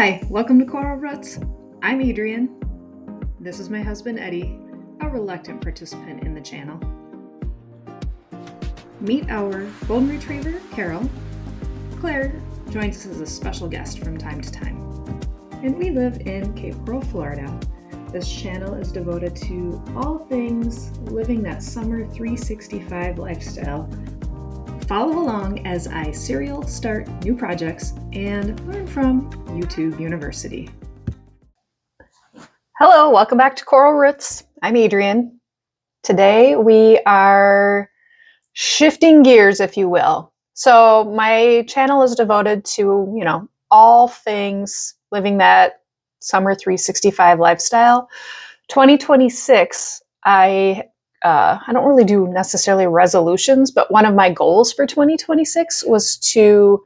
Hi, welcome to Coral Roots. I'm Adrian. This is my husband Eddie, a reluctant participant in the channel. Meet our golden retriever, Carol. Claire joins us as a special guest from time to time. And we live in Cape Coral, Florida. This channel is devoted to all things living that summer 365 lifestyle. Follow along as I serial start new projects and learn from YouTube University. Hello, welcome back to Coral Roots. I'm Adrian. Today we are shifting gears, if you will. So my channel is devoted to, all things living that summer 365 lifestyle. 2026, I don't really do necessarily resolutions, but one of my goals for 2026 was to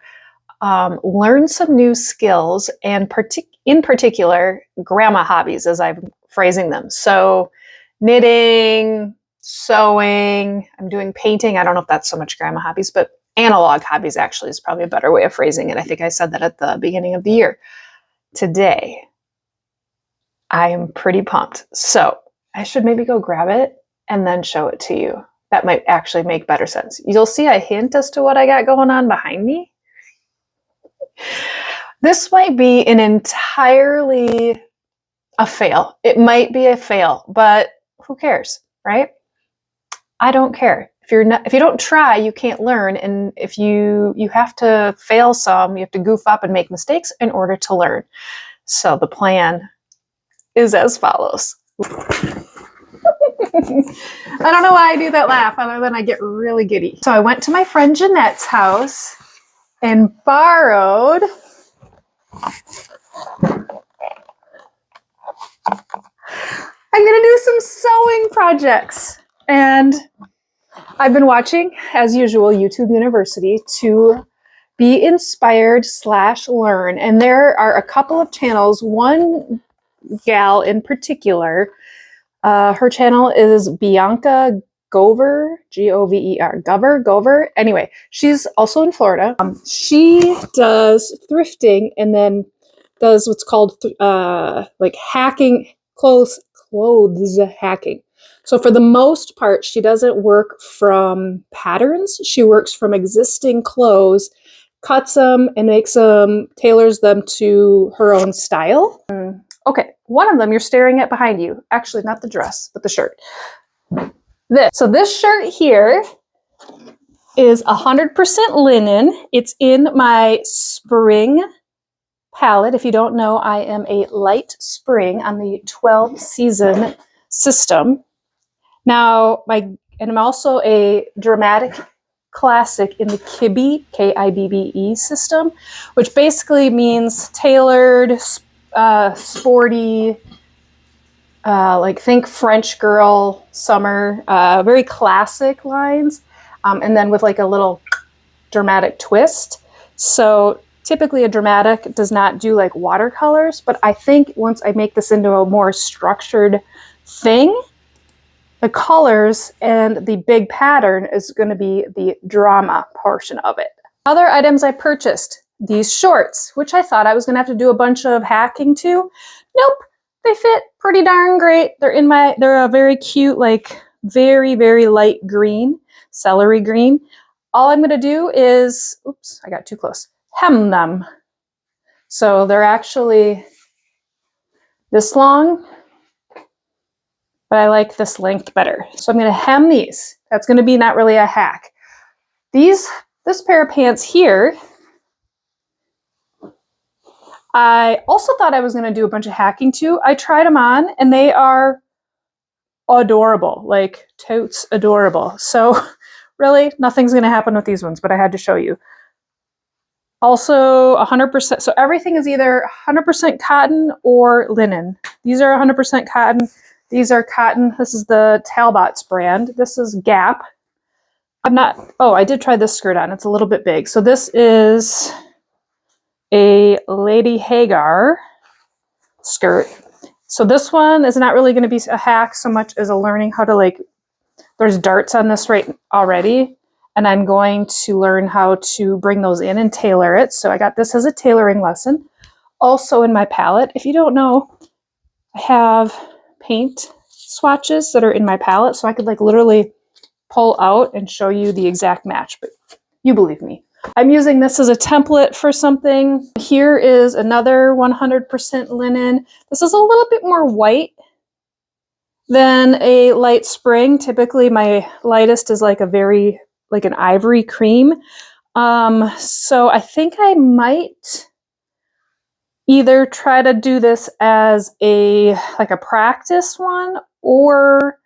learn some new skills, and in particular, grandma hobbies, as I'm phrasing them. So knitting, sewing, I'm doing painting. I don't know if that's so much grandma hobbies, but analog hobbies actually is probably a better way of phrasing it. I think I said that at the beginning of the year. Today, I am pretty pumped. So I should maybe go grab it and then show it to you. That might actually make better sense. You'll see a hint as to what I got going on behind me. This might be an entirely a fail. It might be a fail, but who cares, right? I don't care. If you don't try, you can't learn. And if you have to fail some, you have to goof up and make mistakes in order to learn. So the plan is as follows. I don't know why I do that laugh other than I get really giddy. So I went to my friend Jeanette's house and borrowed I'm going to do some sewing projects. And I've been watching, as usual, YouTube University to be inspired / learn. And there are a couple of channels, one gal in particular. Her channel is Bianca Gover, Gover, Gover. Anyway, she's also in Florida. She does thrifting and then does what's called hacking, clothes hacking. So for the most part, she doesn't work from patterns. She works from existing clothes, cuts them and tailors them to her own style. Okay, one of them you're staring at behind you. Actually, not the dress, but the shirt. This shirt here is 100% linen. It's in my spring palette. If you don't know, I am a light spring on the 12 season system. Now, I'm also a dramatic classic in the Kibbe, Kibbe system, which basically means tailored, sporty, think French girl summer, very classic lines, and then with like a little dramatic twist. So typically a dramatic does not do like watercolors, but I think once I make this into a more structured thing, the colors and the big pattern is going to be the drama portion of it. Other items I purchased, these shorts, which I thought I was going to have to do a bunch of hacking to. Nope, they fit pretty darn great. They're a very cute, very, very light green, celery green. All I'm going to do is, oops, I got too close, hem them. So they're actually this long, but I like this length better. So I'm going to hem these. That's going to be not really a hack. This pair of pants here, I also thought I was going to do a bunch of hacking too. I tried them on and they are adorable, like totes adorable. So really nothing's going to happen with these ones, but I had to show you. Also 100%. So everything is either 100% cotton or linen. These are 100% cotton. These are cotton. This is the Talbot's brand. This is Gap. I did try this skirt on. It's a little bit big. So this is a Lady Hagar skirt. So this one is not really going to be a hack so much as a learning how to there's darts on this right already. And I'm going to learn how to bring those in and tailor it. So I got this as a tailoring lesson. Also in my palette, if you don't know, I have paint swatches that are in my palette, so I could like literally pull out and show you the exact match, but you believe me. I'm using this as a template for something. Here is another 100% linen. This is a little bit more white than a light spring. Typically my lightest is like an ivory cream. So I think I might either try to do this as a practice one, or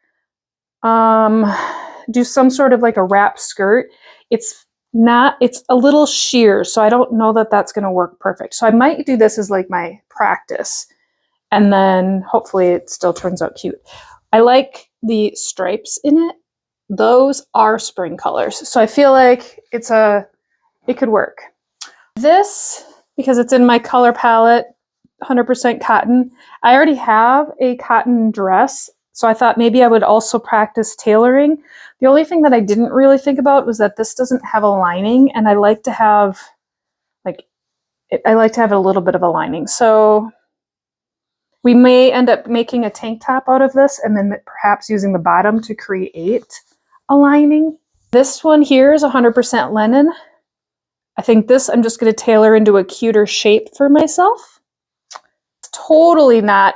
do some sort of like a wrap skirt. It's a little sheer, so I don't know that that's going to work perfect. So I might do this as like my practice, and then hopefully it still turns out cute. I like the stripes in it. Those are spring colors, so I feel like it could work. This, because it's in my color palette, 100% cotton. I already have a cotton dress, so I thought maybe I would also practice tailoring. The only thing that I didn't really think about was that this doesn't have a lining, and I like to have a little bit of a lining. So we may end up making a tank top out of this, and then perhaps using the bottom to create a lining. This one here is 100% linen. I think this I'm just going to tailor into a cuter shape for myself. It's totally not,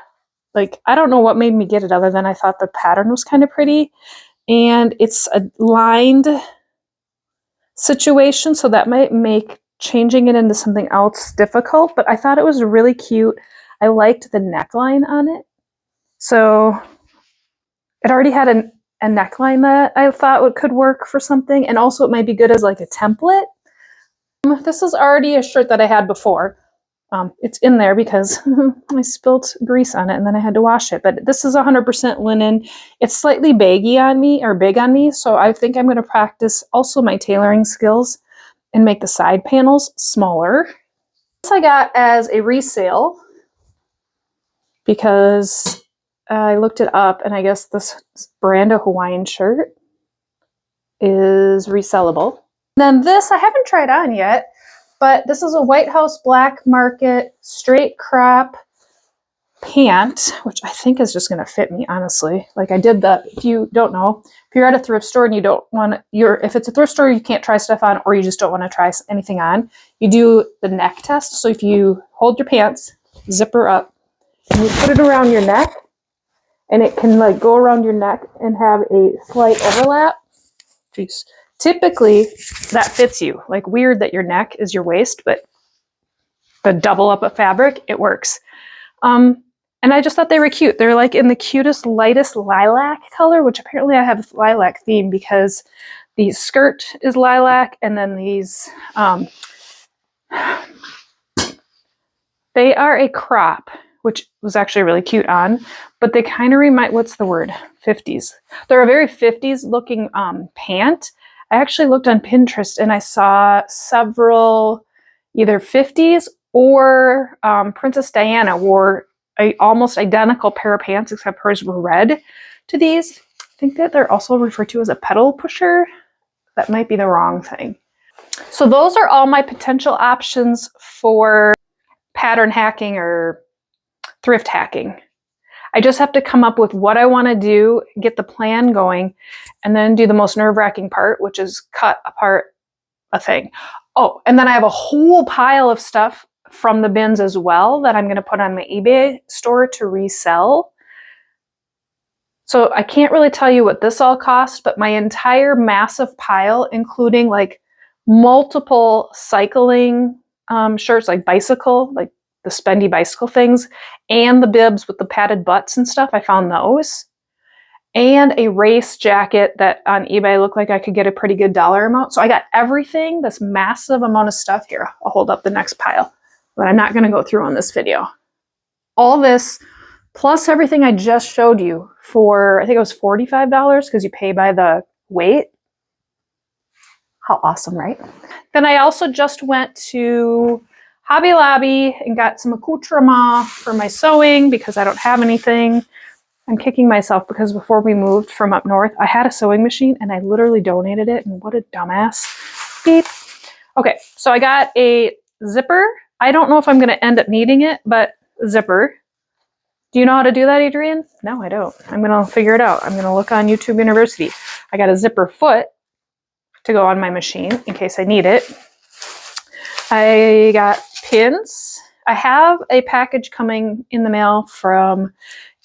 like, I don't know what made me get it other than I thought the pattern was kind of pretty. And it's a lined situation, so that might make changing it into something else difficult, but I thought it was really cute. I liked the neckline on it. So it already had a neckline that I thought could work for something, and also it might be good as like a template. This is already a shirt that I had before. It's in there because I spilled grease on it and then I had to wash it. But this is 100% linen. It's slightly baggy on me, or big on me, so I think I'm going to practice also my tailoring skills and make the side panels smaller. This I got as a resale because I looked it up, and I guess this brand of Hawaiian shirt is resellable. Then this I haven't tried on yet, but this is a White House Black Market straight crop pant, which I think is just going to fit me, honestly. Like, I did the, if you don't know, if you're at a thrift store and you don't want to, if it's a thrift store you can't try stuff on, or you just don't want to try anything on, you do the neck test. So if you hold your pants, zipper up, and you put it around your neck, and it can like go around your neck and have a slight overlap. Jeez. Typically, that fits you. Like, weird that your neck is your waist, but the double up of fabric, it works. And I just thought they were cute. They're like in the cutest, lightest lilac color, which apparently I have a lilac theme because the skirt is lilac, and then these, they are a crop, which was actually really cute on, but they kind of remind, what's the word? 50s. They're a very 50s looking pant. I actually looked on Pinterest and I saw several either 50s or Princess Diana wore a almost identical pair of pants, except hers were red to these. I think that they're also referred to as a pedal pusher. That might be the wrong thing. So those are all my potential options for pattern hacking or thrift hacking. I just have to come up with what I want to do, get the plan going, and then do the most nerve-wracking part, which is cut apart a thing. Oh, and then I have a whole pile of stuff from the bins as well that I'm going to put on my eBay store to resell. So I can't really tell you what this all cost, but my entire massive pile, including like multiple cycling shirts, like bicycle, like the spendy bicycle things, and the bibs with the padded butts and stuff, I found those. And a race jacket that on eBay looked like I could get a pretty good dollar amount. So I got everything, this massive amount of stuff here. I'll hold up the next pile, but I'm not going to go through on this video. All this, plus everything I just showed you for, I think it was $45 because you pay by the weight. How awesome, right? Then I also just went to Hobby Lobby and got some accoutrement for my sewing because I don't have anything. I'm kicking myself because before we moved from up north, I had a sewing machine and I literally donated it, and what a dumbass. Beep. Okay, so I got a zipper I don't know if I'm going to end up needing it, but zipper. Do you know how to do that, Adrienne? No, I don't. I'm going to figure it out. I'm going to look on YouTube University. I got a zipper foot to go on my machine in case I need it. I got pins. I have a package coming in the mail from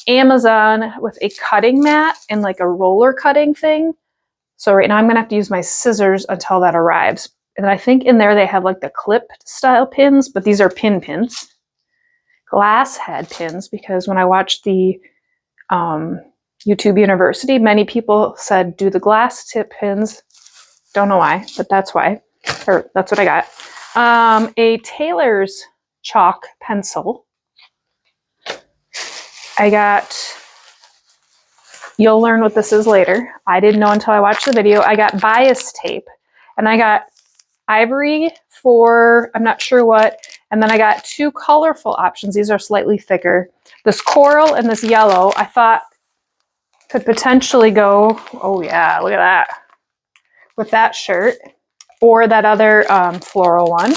Amazon with a cutting mat and like a roller cutting thing. So right now I'm going to have to use my scissors until that arrives. And I think in there they have like the clip style pins, but these are pins. Glass head pins, because when I watched the YouTube University, many people said do the glass tip pins. Don't know why, but that's why. Or that's what I got. A tailor's chalk pencil. I got, you'll learn what this is later. I didn't know until I watched the video. I got bias tape, and I got ivory for, I'm not sure what, and then I got two colorful options. These are slightly thicker. This coral and this yellow, I thought could potentially go, oh yeah, look at that, with that shirt, or that other floral one.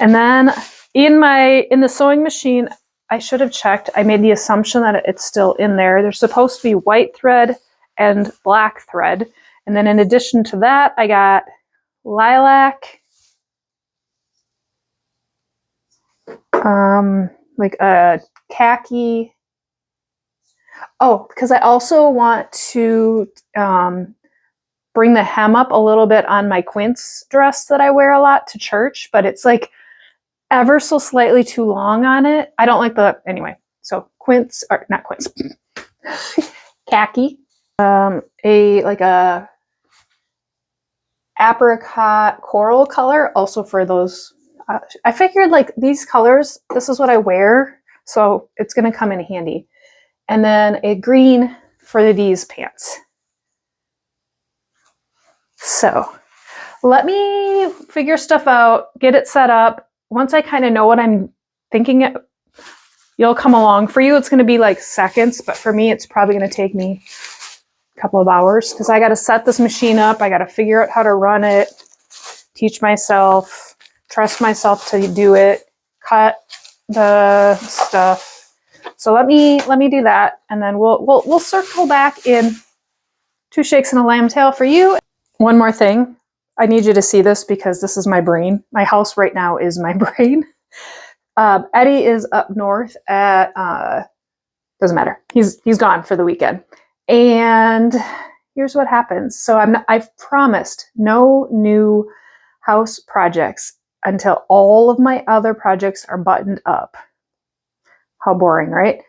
And then in the sewing machine, I should have checked. I made the assumption that it's still in there. There's supposed to be white thread and black thread. And then in addition to that, I got lilac, like a khaki. Oh, because I also want to bring the hem up a little bit on my quince dress that I wear a lot to church, but it's like ever so slightly too long on it. I don't like the, anyway, so quince, or not quince, khaki, like a apricot coral color, also for those, I figured like these colors, this is what I wear, so it's gonna come in handy. And then a green for these pants. So let me figure stuff out, get it set up. Once I kind of know what I'm thinking, you'll come along. For you, it's going to be like seconds, but for me, it's probably going to take me a couple of hours because I got to set this machine up. I got to figure out how to run it, teach myself, trust myself to do it, cut the stuff. So let me do that, and then we'll circle back in 2 shakes and a lamb tail for you. One more thing. I need you to see this because this is my brain. My house right now is my brain. Eddie is up north at, doesn't matter. He's gone for the weekend. And here's what happens. So I've promised no new house projects until all of my other projects are buttoned up. How boring, right?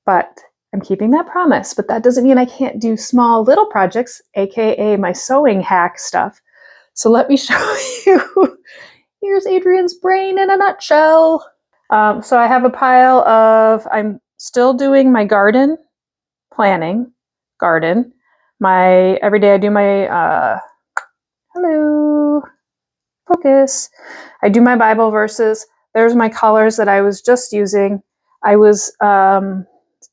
But I'm keeping that promise, but that doesn't mean I can't do small little projects, AKA my sewing hack stuff. So let me show you. Here's Adrienne's brain in a nutshell. So I have a pile of, I'm still doing my garden planning, every day I do my, hello, focus. I do my Bible verses. There's my colors that I was just using. I was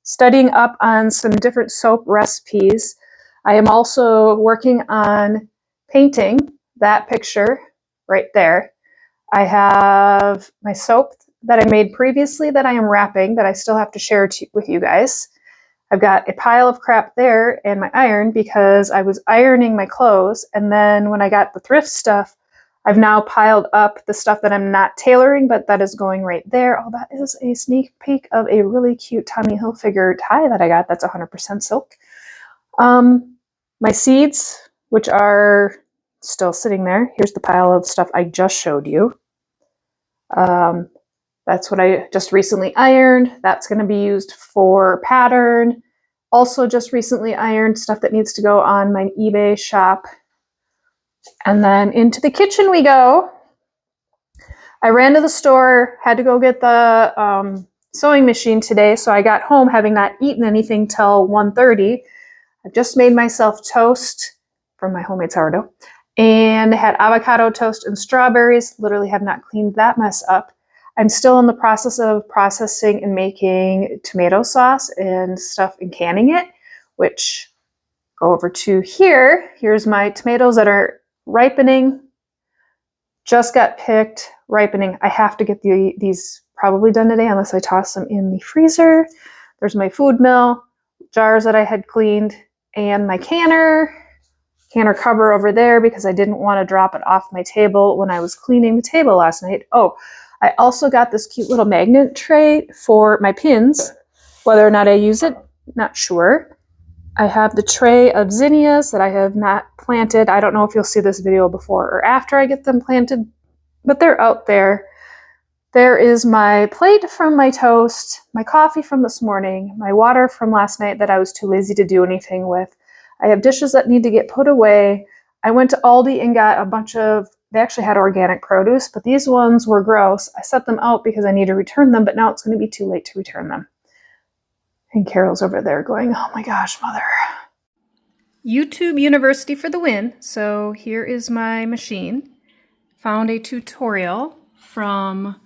studying up on some different soap recipes. I am also working on painting that picture right there. I have my soap that I made previously that I am wrapping that I still have to share with you guys. I've got a pile of crap there and my iron because I was ironing my clothes, and then when I got the thrift stuff, I've now piled up the stuff that I'm not tailoring, but that is going right there. Oh, that is a sneak peek of a really cute Tommy Hilfiger tie that I got. That's 100% silk. My seeds, which are still sitting there. Here's the pile of stuff I just showed you. That's what I just recently ironed. That's going to be used for pattern. Also just recently ironed stuff that needs to go on my eBay shop. And then into the kitchen we go. I ran to the store, had to go get the sewing machine today, so I got home having not eaten anything till 1:30. I've just made myself toast from my homemade sourdough, and had avocado toast and strawberries. Literally have not cleaned that mess up. I'm still in the process of processing and making tomato sauce and stuff and canning it, which go over to here. Here's my tomatoes that are ripening. just got picked, ripening. I have to get these probably done today unless I toss them in the freezer. There's my food mill, jars that I had cleaned, and my canner cover over there because I didn't want to drop it off my table when I was cleaning the table last night. Oh, I also got this cute little magnet tray for my pins. Whether or not I use it, not sure. I have the tray of zinnias that I have not planted. I don't know if you'll see this video before or after I get them planted, but they're out there. There is my plate from my toast, my coffee from this morning, my water from last night that I was too lazy to do anything with. I have dishes that need to get put away. I went to Aldi and got a bunch of, they actually had organic produce, but these ones were gross. I set them out because I need to return them, but now it's going to be too late to return them. And Carol's over there going, oh my gosh, mother. YouTube University for the win. So here is my machine. Found a tutorial from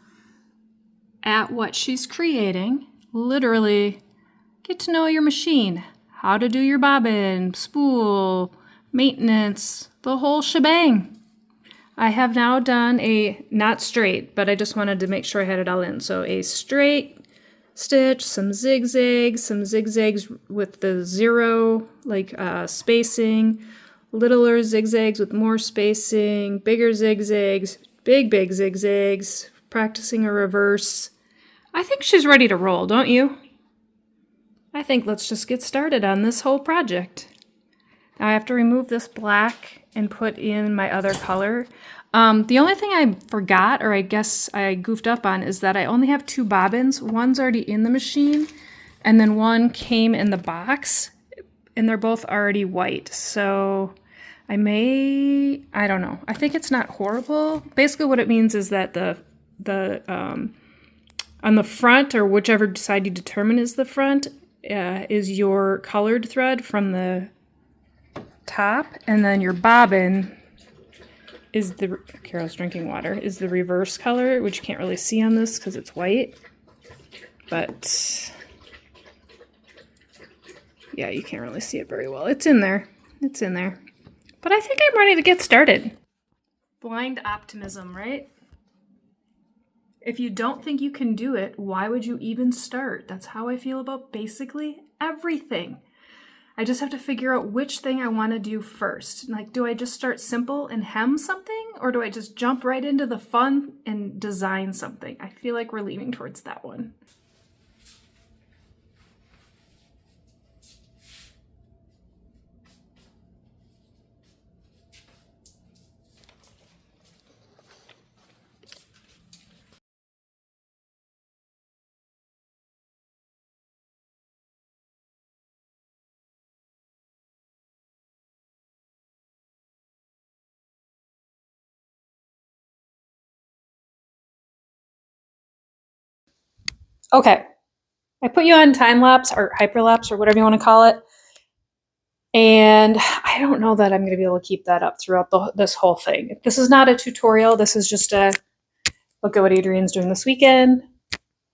at what she's creating. Literally, get to know your machine. How to do your bobbin, spool, maintenance, the whole shebang. I have now done a, not straight, but I just wanted to make sure I had it all in. So a straight stitch, some zigzags with the zero spacing, littler zigzags with more spacing, bigger zigzags, big zigzags, practicing a reverse. I think she's ready to roll, don't you? I think let's just get started on this whole project. Now I have to remove this black and put in my other color. The only thing I forgot, or I guess I goofed up on, is that I only have 2 bobbins. One's already in the machine, and then one came in the box, and they're both already white. So I don't know. I think it's not horrible. Basically what it means is that on the front, or whichever side you determine is the front, is your colored thread from the top, and then your bobbin is Carol's drinking water, is the reverse color, which you can't really see on this because it's white. But yeah, you can't really see it very well. It's in there. It's in there. But I think I'm ready to get started. Blind optimism, right? If you don't think you can do it, why would you even start? That's how I feel about basically everything. I just have to figure out which thing I want to do first. Like, do I just start simple and hem something? Or do I just jump right into the fun and design something? I feel like we're leaning towards that one. Okay, I put you on time lapse or hyperlapse or whatever you want to call it. And I don't know that I'm going to be able to keep that up throughout this whole thing. This is not a tutorial. This is just a look at what Adrian's doing this weekend.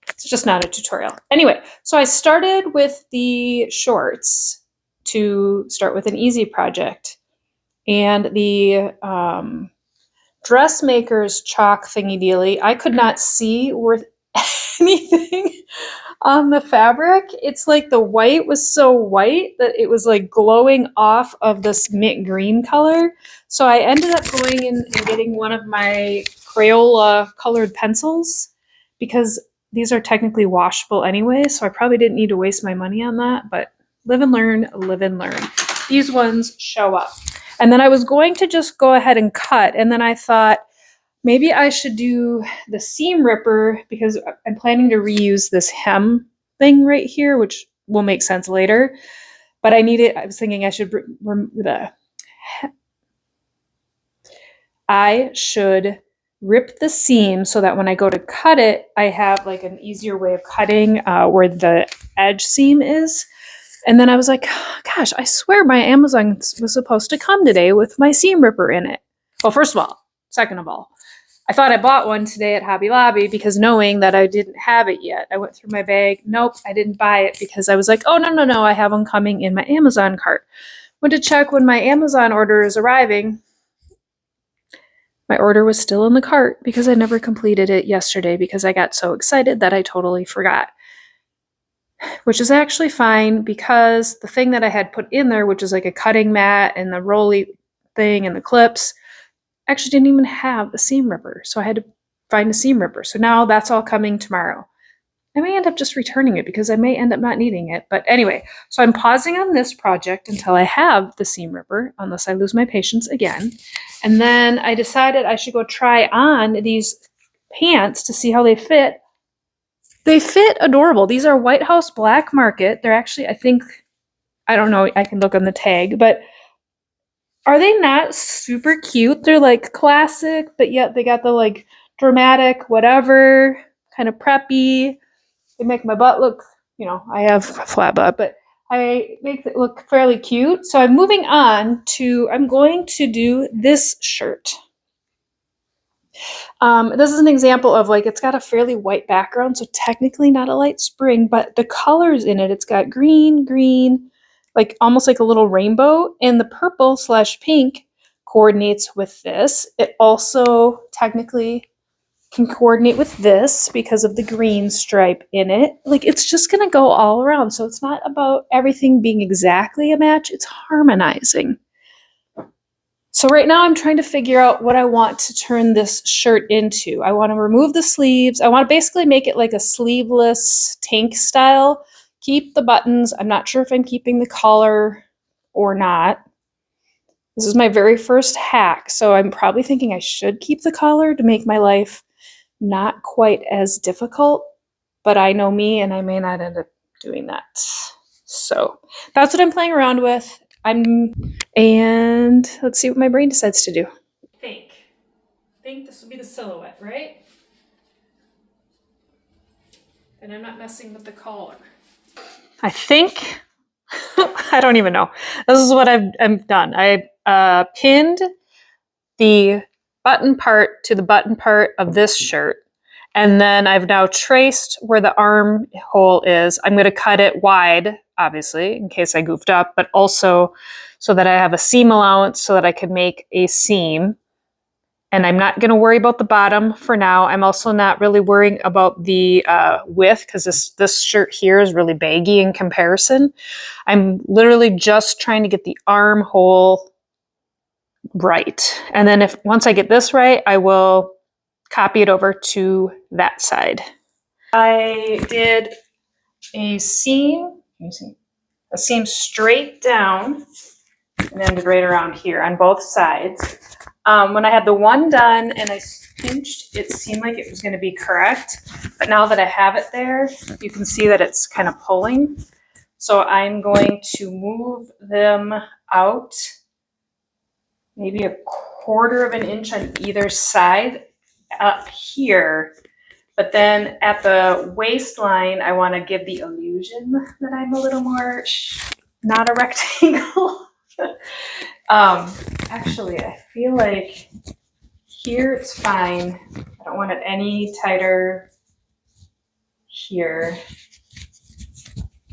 It's just not a tutorial. Anyway, so I started with the shorts to start with an easy project. And the dressmaker's chalk thingy dealy, I could not see worth anything on the fabric. It's like the white was so white that it was like glowing off of this mint green color. So I ended up going in and getting one of my Crayola colored pencils because these are technically washable anyway. So I probably didn't need to waste my money on that, but live and learn, live and learn. These ones show up. And then I was going to just go ahead and cut. And then I thought, maybe I should do the seam ripper because I'm planning to reuse this hem thing right here, which will make sense later. But I was thinking I should rip the seam so that when I go to cut it, I have like an easier way of cutting where the edge seam is. And then I was like, gosh, I swear my Amazon was supposed to come today with my seam ripper in it. Well, first of all, second of all, I thought I bought one today at Hobby Lobby because knowing that I didn't have it yet. I went through my bag. Nope, I didn't buy it because I was like, oh, no, I have one coming in my Amazon cart. Went to check when my Amazon order is arriving. My order was still in the cart because I never completed it yesterday because I got so excited that I totally forgot. Which is actually fine because the thing that I had put in there, which is like a cutting mat and the rolly thing and the clips, actually didn't even have a seam ripper. So I had to find a seam ripper. So now that's all coming tomorrow. I may end up just returning it because I may end up not needing it. But anyway, so I'm pausing on this project until I have the seam ripper, unless I lose my patience again. And then I decided I should go try on these pants to see how they fit. They fit adorable. These are White House Black Market. They're actually, I don't know, I can look on the tag, but are they not super cute? They're like classic, but yet they got the like dramatic, whatever, kind of preppy. They make my butt look, I have a flat butt, but I make it look fairly cute. So I'm moving on to, I'm going to do this shirt. This is an example of like, it's got a fairly white background, so technically not a light spring, but the colors in it, it's got green, like almost like a little rainbow, and the purple/pink coordinates with this. It also technically can coordinate with this because of the green stripe in it. Like it's just gonna go all around. So it's not about everything being exactly a match, it's harmonizing. So right now I'm trying to figure out what I want to turn this shirt into. I want to remove the sleeves. I want to basically make it like a sleeveless tank style. Keep the buttons. I'm not sure if I'm keeping the collar or not. This is my very first hack, so I'm probably thinking I should keep the collar to make my life not quite as difficult, but I know me and I may not end up doing that. So that's what I'm playing around with. And let's see what my brain decides to do. I think this will be the silhouette, right? And I'm not messing with the collar. I think, I don't even know. This is what I've done. I pinned the button part to the button part of this shirt. And then I've now traced where the armhole is. I'm going to cut it wide, obviously, in case I goofed up, but also so that I have a seam allowance so that I could make a seam. And I'm not going to worry about the bottom for now. I'm also not really worrying about the width because this shirt here is really baggy in comparison. I'm literally just trying to get the armhole right. And then once I get this right, I will copy it over to that side. I did a seam straight down and ended right around here on both sides. When I had the one done and I pinched, it seemed like it was going to be correct. But now that I have it there, you can see that it's kind of pulling. So I'm going to move them out maybe 1/4 of an inch on either side up here. But then at the waistline, I want to give the illusion that I'm a little more not a rectangle. Actually, I feel like here it's fine. I don't want it any tighter here,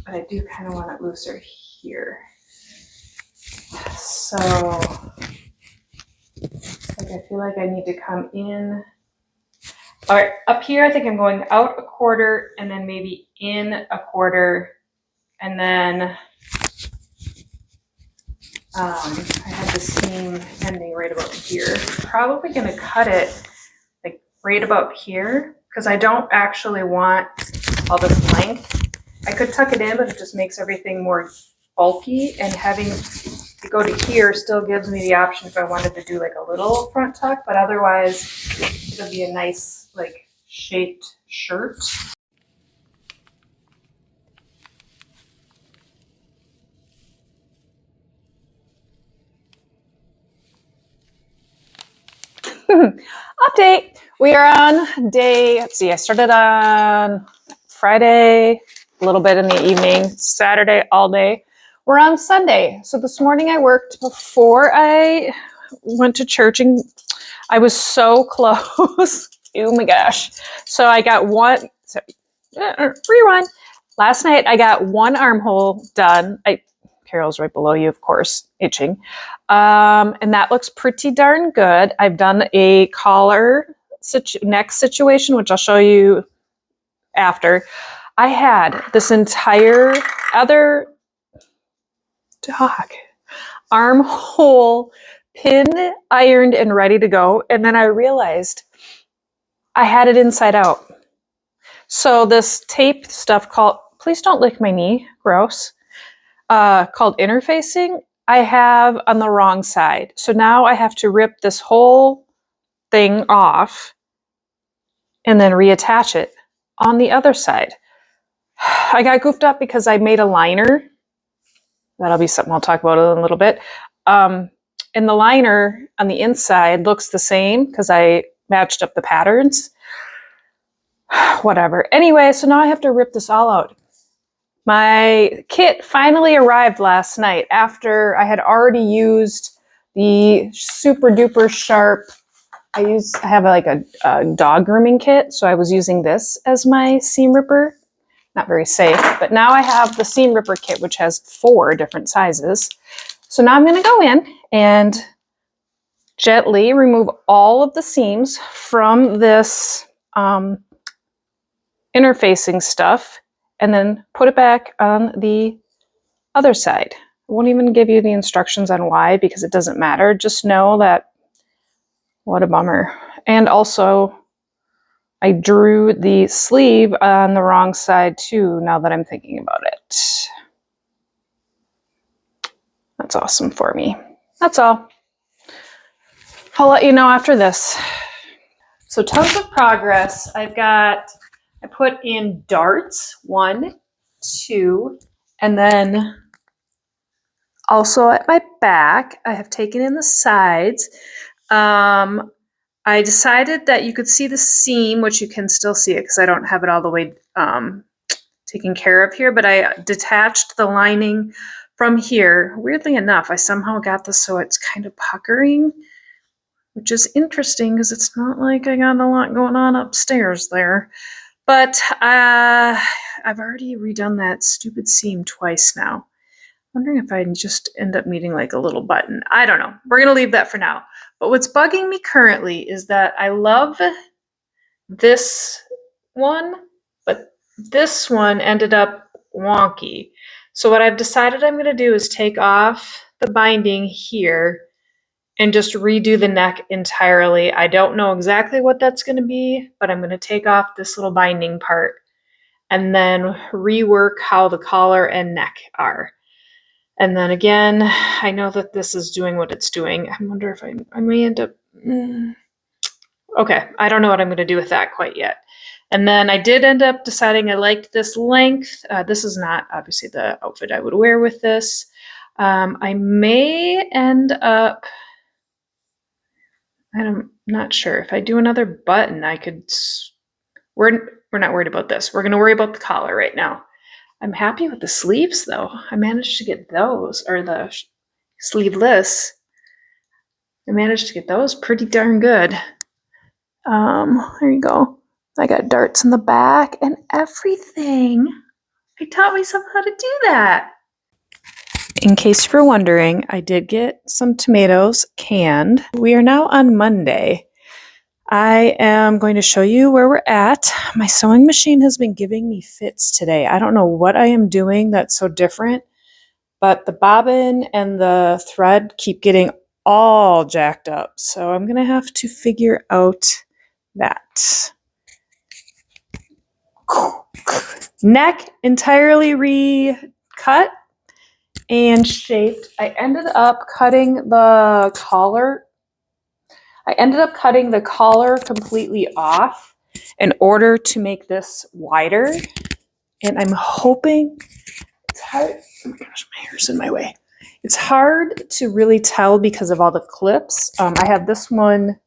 but I do kind of want it looser here. So I feel like I need to come in. All right, up here, I think I'm going out 1/4 and then maybe in 1/4. And then I have the seam ending right about here. Probably gonna cut it like right about here because I don't actually want all this length. I could tuck it in, but it just makes everything more bulky, and having to go to here still gives me the option if I wanted to do like a little front tuck, but otherwise it'll be a nice like shaped shirt. Update. We are on day, let's see, I started on Friday, a little bit in the evening, Saturday all day. We're on Sunday. So this morning I worked before I went to church and I was so close. Oh my gosh. So I got rewind. Last night I got one armhole done. Carol's right below you, of course, itching. And that looks pretty darn good. I've done a collar neck situation, which I'll show you after. I had this entire other armhole pinned, ironed, and ready to go. And then I realized I had it inside out. So this tape stuff called, please don't lick my knee, gross, called interfacing, I have on the wrong side. So now I have to rip this whole thing off and then reattach it on the other side. I got goofed up because I made a liner. That'll be something I'll talk about in a little bit. And the liner on the inside looks the same because I matched up the patterns. Whatever. Anyway, so now I have to rip this all out. My kit finally arrived last night after I had already used the super duper sharp. I have like a dog grooming kit, so I was using this as my seam ripper. Not very safe, but now I have the seam ripper kit, which has 4 different sizes. So now I'm going to go in and gently remove all of the seams from this interfacing stuff and then put it back on the other side. I won't even give you the instructions on why because it doesn't matter. Just know that, what a bummer. And also, I drew the sleeve on the wrong side too, now that I'm thinking about it. That's awesome for me. That's all. I'll let you know after this. So tons of progress. I put in darts, 1, 2, and then also at my back, I have taken in the sides. I decided that you could see the seam, which you can still see it because I don't have it all the way taken care of here, but I detached the lining from here. Weirdly enough, I somehow got this so it's kind of puckering, which is interesting because it's not like I got a lot going on upstairs there. But I've already redone that stupid seam twice now. Wondering if I just end up needing like a little button. I don't know. We're going to leave that for now. But what's bugging me currently is that I love this one, but this one ended up wonky. So what I've decided I'm going to do is take off the binding here and just redo the neck entirely. I don't know exactly what that's going to be, but I'm going to take off this little binding part and then rework how the collar and neck are. And then again, I know that this is doing what it's doing. I wonder if I may end up... Okay, I don't know what I'm going to do with that quite yet. And then I did end up deciding I liked this length. This is not obviously the outfit I would wear with this. I may end up... I'm not sure. If I do another button, I could... We're not worried about this. We're going to worry about the collar right now. I'm happy with the sleeves, though. I managed to get those, or the sleeveless. I managed to get those pretty darn good. There you go. I got darts in the back and everything. I taught myself how to do that. In case you're wondering, I did get some tomatoes canned. We are now on Monday. I am going to show you where we're at. My sewing machine has been giving me fits today. I don't know what I am doing that's so different, but the bobbin and the thread keep getting all jacked up. So I'm going to have to figure out that. Neck entirely recut and shaped. I ended up cutting the collar. I ended up cutting the collar completely off in order to make this wider. And I'm hoping, it's hard, oh my gosh, my hair's in my way. It's hard to really tell because of all the clips. I have this one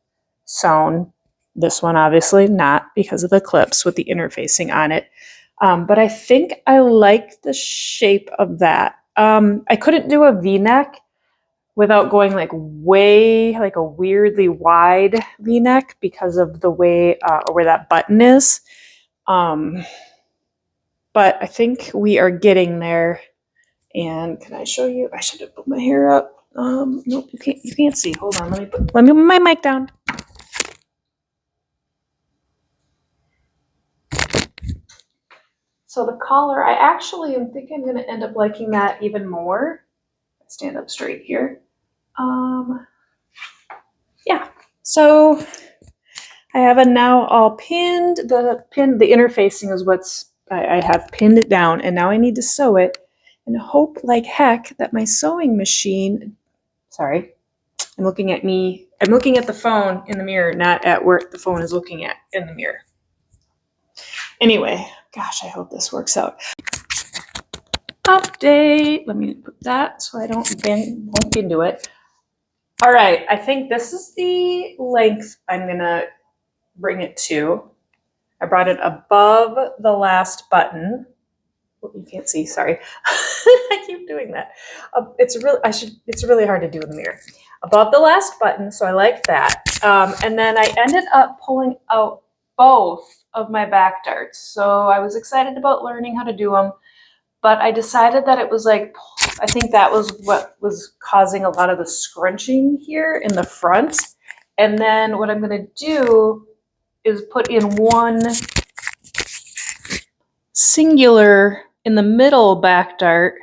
sewn, this one obviously not because of the clips with the interfacing on it. But I think I like the shape of that. I couldn't do a V-neck without going like way, like a weirdly wide V-neck because of the way where that button is. But I think we are getting there And can I show you? I should have put my hair up. Nope, you can't see. Hold on, let me put my mic down. So the collar, I actually think I'm gonna end up liking that even more. Stand up straight here. Yeah, so I have it now all pinned. The interfacing is what's, I have pinned it down, and now I need to sew it and hope like heck that my sewing machine, sorry, I'm looking at the phone in the mirror, not at where the phone is looking at in the mirror. Anyway, gosh, I hope this works out. Update, let me put that so I don't bump into it. All right, I think this is the length I'm gonna bring it to. I brought it above the last button. Oh, you can't see, sorry. I keep doing that. It's really hard to do in the mirror. Above the last button, so I like that. And then I ended up pulling out both of my back darts. So I was excited about learning how to do them, but I decided that it was like, I think that was what was causing a lot of the scrunching here in the front. And then what I'm gonna do is put in one singular in the middle back dart.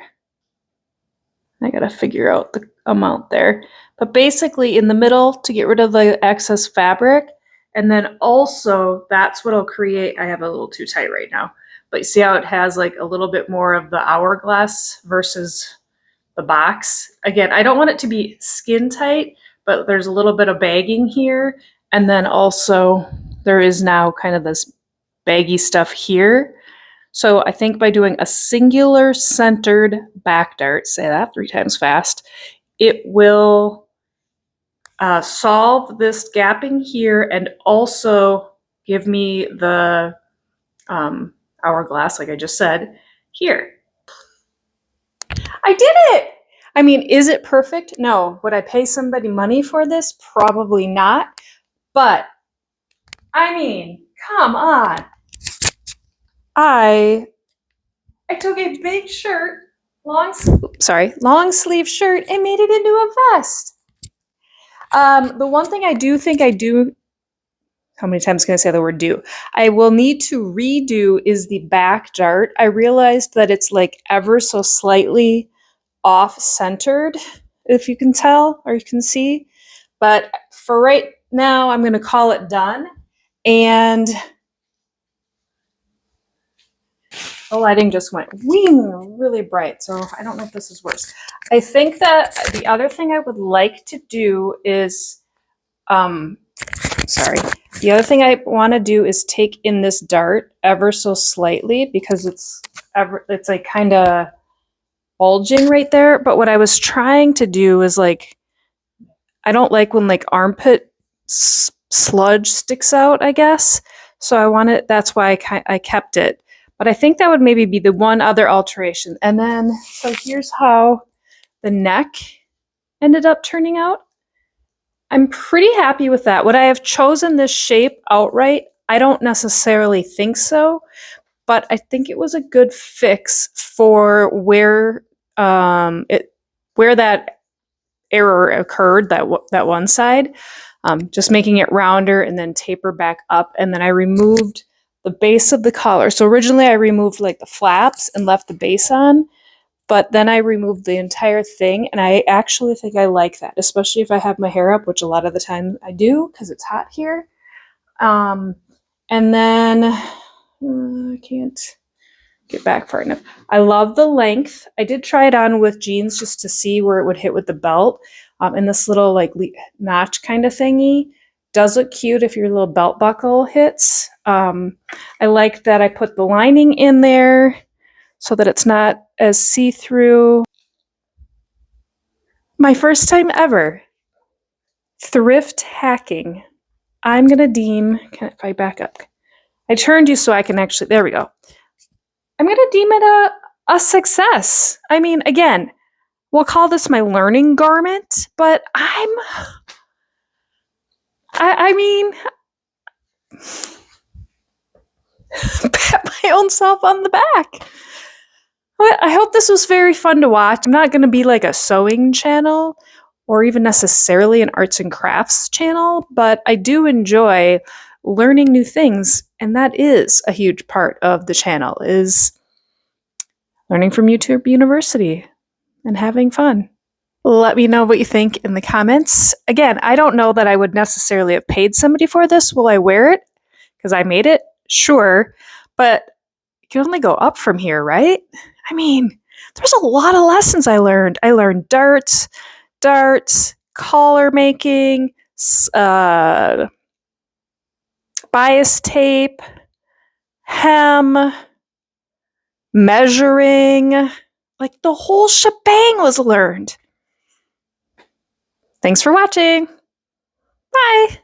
I gotta figure out the amount there. But basically in the middle to get rid of the excess fabric. And then also that's what'll create, I have a little too tight right now, but you see how it has like a little bit more of the hourglass versus the box. Again, I don't want it to be skin tight, but there's a little bit of bagging here. And then also there is now kind of this baggy stuff here. So I think by doing a singular centered back dart, say that 3 times fast, it will solve this gapping here and also give me the hourglass, like I just said, here. I did it! I mean, is it perfect? No. Would I pay somebody money for this? Probably not. But, I mean, come on. I took a big shirt, long sleeve shirt, and made it into a vest. The one thing I do think I do, how many times can I say the word do? I will need to redo is the back dart. I realized that it's like ever so slightly off-centered, if you can tell or you can see. But for right now, I'm going to call it done. And the lighting just went wing really bright, so I don't know if this is worse. I think that the other thing I would like to do is, the other thing I want to do is take in this dart ever so slightly because it's like kind of bulging right there. But what I was trying to do is like, I don't like when like armpit sludge sticks out, I guess. So that's why I kept it. But I think that would maybe be the one other alteration. And then, so here's how the neck ended up turning out. I'm pretty happy with that. Would I have chosen this shape outright? I don't necessarily think so, but I think it was a good fix for where that error occurred, that one side. Just making it rounder and then taper back up. And then I removed the base of the collar. So originally I removed like the flaps and left the base on, but then I removed the entire thing. And I actually think I like that, especially if I have my hair up, which a lot of the time I do because it's hot here. And then I can't get back far enough. I love the length. I did try it on with jeans just to see where it would hit with the belt. And this little like notch kind of thingy does look cute if your little belt buckle hits. I like that I put the lining in there so that it's not as see-through. My first time ever thrift hacking. I'm gonna deem, if I back up? I turned you so I can actually, there we go. I'm gonna deem it a success. I mean, again, we'll call this my learning garment, but I mean, pat my own self on the back. Well, I hope this was very fun to watch. I'm not going to be like a sewing channel or even necessarily an arts and crafts channel, but I do enjoy learning new things, and that is a huge part of the channel is learning from YouTube University and having fun. Let me know what you think in the comments. Again, I don't know that I would necessarily have paid somebody for this. Will I wear it? Because I made it? Sure. But you can only go up from here, right? I mean, there's a lot of lessons I learned. I learned darts, collar making, bias tape, hem, measuring. Like the whole shebang was learned. Thanks for watching. Bye.